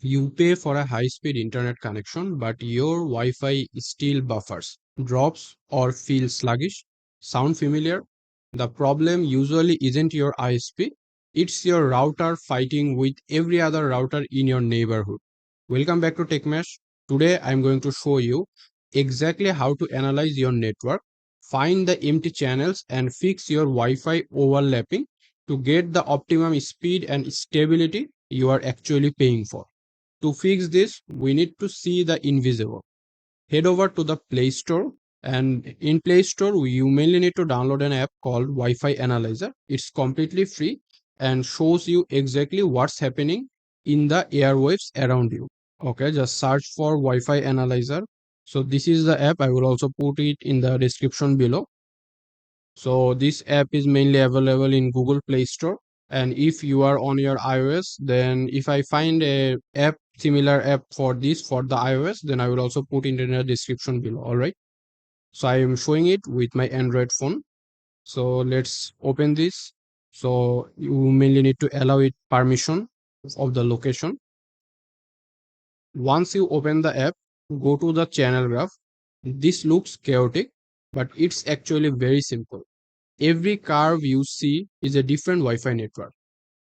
You pay for a high-speed internet connection, but your Wi-Fi still buffers, drops, or feels sluggish. Sound familiar? The problem usually isn't your ISP, it's your router fighting with every other router in your neighborhood. Welcome back to TechMesh. Today I'm going to show you exactly how to analyze your network, find the empty channels, and fix your Wi-Fi overlapping to get the optimum speed and stability you are actually paying for. To fix this, we need to see the invisible. Head over to the Play Store, and in Play Store, you mainly need to download an app called Wi-Fi Analyzer. It's completely free and shows you exactly what's happening in the airwaves around you. Okay, just search for Wi-Fi Analyzer. So this is the app. I will also put it in the description below. So this app is mainly available in Google Play Store. And if you are on your iOS, then if I find a app similar app for this for the iOS, then I will also put it in the description below. All right. So I am showing it with my Android phone. So let's open this. So you mainly need to allow it permission of the location. Once you open the app, go to the channel graph. This looks chaotic, but it's actually very simple. Every curve you see is a different Wi-Fi network.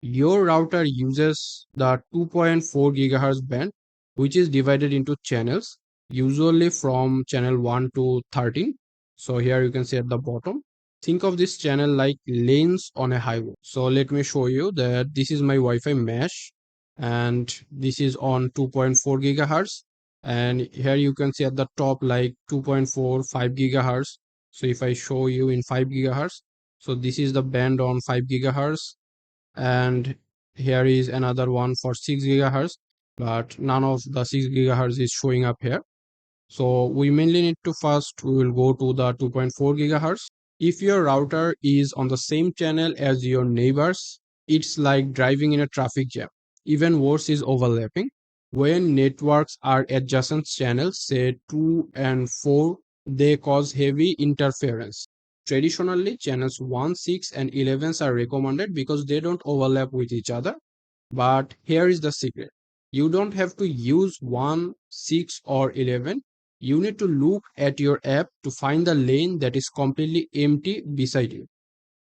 Your router uses the 2.4 GHz band, which is divided into channels, usually from channel 1 to 13. So here you can see at the bottom. Think of this channel like lanes on a highway. So let me show you that this is my Wi-Fi mesh, and this is on 2.4 GHz. And here you can see at the top like 2.4, 5 GHz. So if I show you in 5 GHz, so this is the band on 5 GHz, and here is another one for 6 gigahertz, but none of the 6 gigahertz is showing up here. So we mainly need to first we will go to the 2.4 gigahertz. If your router is on the same channel as your neighbors, it's like driving in a traffic jam. Even worse is overlapping. When networks are adjacent channels, say 2 and 4, they cause heavy interference. Traditionally, channels 1, 6, and 11 are recommended because they don't overlap with each other. But here is the secret. You don't have to use 1, 6, or 11. You need to look at your app to find the lane that is completely empty beside you.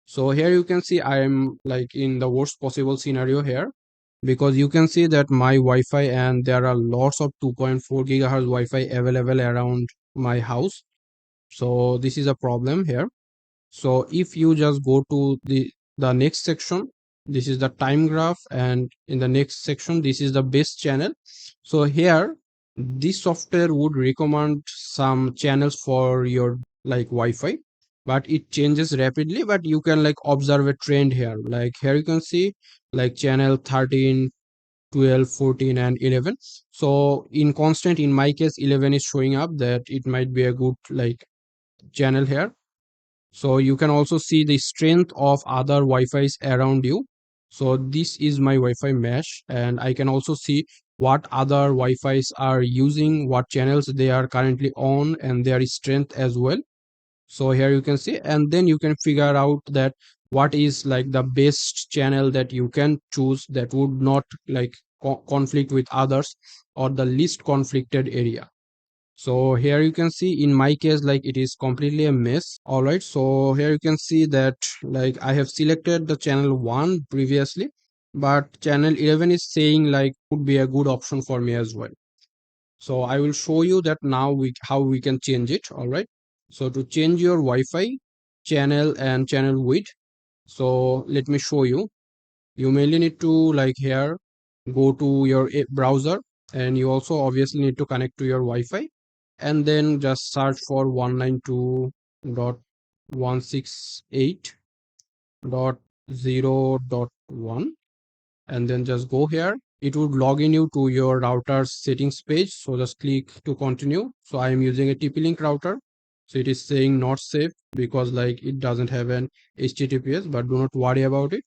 So here you can see I am like in the worst possible scenario here, because you can see that my Wi-Fi and there are lots of 2.4 gigahertz Wi-Fi available around my house. So this is a problem here. So if you just go to the next section, this is the time graph, and in the next section this is the base channel. So here this software would recommend some channels for your like Wi-Fi, but it changes rapidly. But you can like observe a trend here. Like here you can see like channel 13, 12, 14, and 11. So in constant, in my case 11 is showing up, that it might be a good like channel here. So you can also see the strength of other Wi-Fi's around you. So this is my Wi-Fi mesh, and I can also see what other Wi-Fi's are using, what channels they are currently on, and their strength as well. So here you can see, and then you can figure out that what is like the best channel that you can choose that would not like conflict with others, or the least conflicted area. So here you can see in my case like it is completely a mess. All right, so here you can see that like I have selected the channel 1 previously, but channel 11 is saying like would be a good option for me as well. So I will show you that now how we can change it. All right, so to change your Wi-Fi channel and channel width, so let me show you. You mainly need to like here go to your browser, and you also obviously need to connect to your Wi-Fi, and then just search for 192.168.0.1, and then just go here. It would log in you to your router's settings page, so just click to continue. So I am using a TP-Link router, so it is saying not safe because like it doesn't have an HTTPS, but do not worry about it.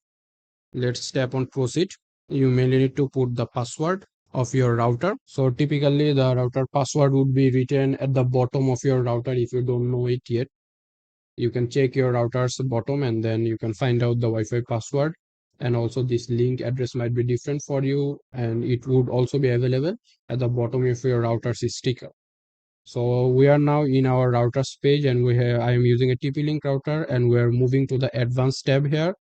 Let's tap on proceed. You mainly need to put the password of your router. So typically the router password would be written at the bottom of your router. If you don't know it yet, you can check your router's bottom and then you can find out the Wi-Fi password. and also this link address might be different for you, and it would also be available at the bottom of your router's sticker. So we are now in our routers page, and I am using a TP-Link router, and we are moving to the advanced tab here,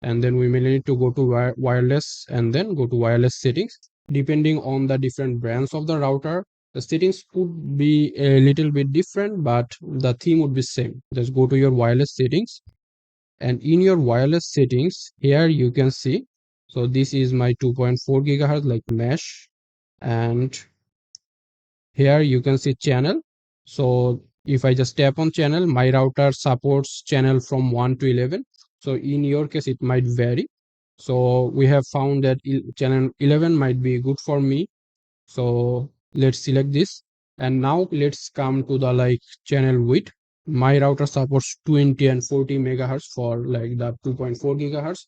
and then we may need to go to wireless and then go to wireless settings. Depending on the different brands of the router, the settings could be a little bit different, but the theme would be same. Just go to your wireless settings, and in your wireless settings here you can see, so this is my 2.4 gigahertz like mesh, and here you can see channel. So if I just tap on channel, my router supports channel from 1 to 11. So in your case it might vary. So we have found that channel 11 might be good for me. So let's select this, and now let's come to the like channel width. My router supports 20 and 40 megahertz for like the 2.4 gigahertz.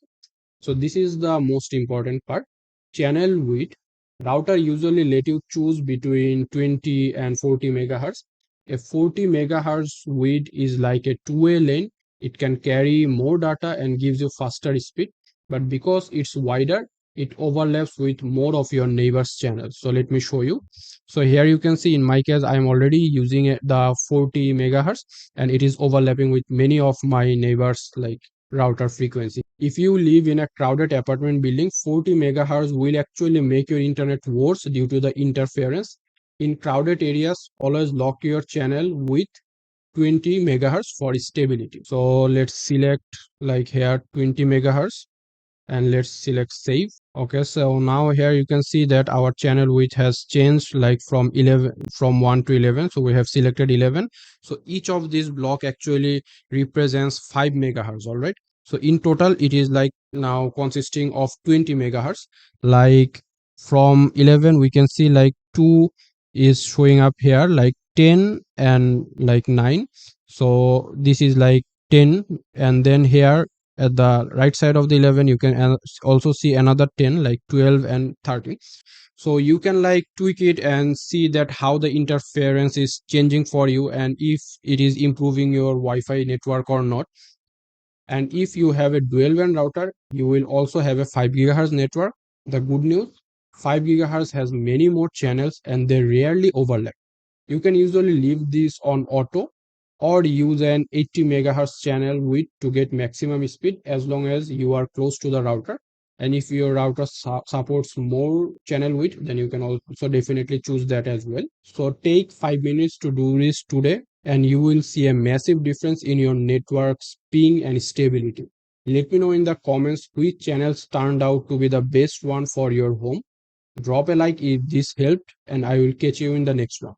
So this is the most important part. Channel width. Router usually let you choose between 20 and 40 megahertz. A 40 megahertz width is like a two-way lane. It can carry more data and gives you faster speed. But because it's wider, it overlaps with more of your neighbor's channels. So let me show you. So here you can see in my case, I'm already using the 40 megahertz, and it is overlapping with many of my neighbors like router frequency. If you live in a crowded apartment building, 40 megahertz will actually make your internet worse due to the interference. In crowded areas, always lock your channel with 20 megahertz for stability. So let's select like here 20 megahertz, and let's select save. Okay, so now here you can see that our channel width has changed like from 11 from 1 to 11. So we have selected 11. So each of these block actually represents 5 megahertz. All right, so in total it is like now consisting of 20 megahertz. Like from 11 we can see like 2 is showing up here, like 10 and like 9. So this is like 10, and then here at the right side of the 11 you can also see another 10 like 12 and 13. So you can like tweak it and see that how the interference is changing for you, and if it is improving your Wi-Fi network or not. And if you have a dual band router, you will also have a 5 gigahertz network. The good news, 5 gigahertz has many more channels and they rarely overlap. You can usually leave this on auto or use an 80 megahertz channel width to get maximum speed as long as you are close to the router. And if your router supports more channel width, then you can also definitely choose that as well. So take 5 minutes to do this today, and you will see a massive difference in your network's ping and stability. Let me know in the comments which channels turned out to be the best one for your home. Drop a like if this helped, and I will catch you in the next one.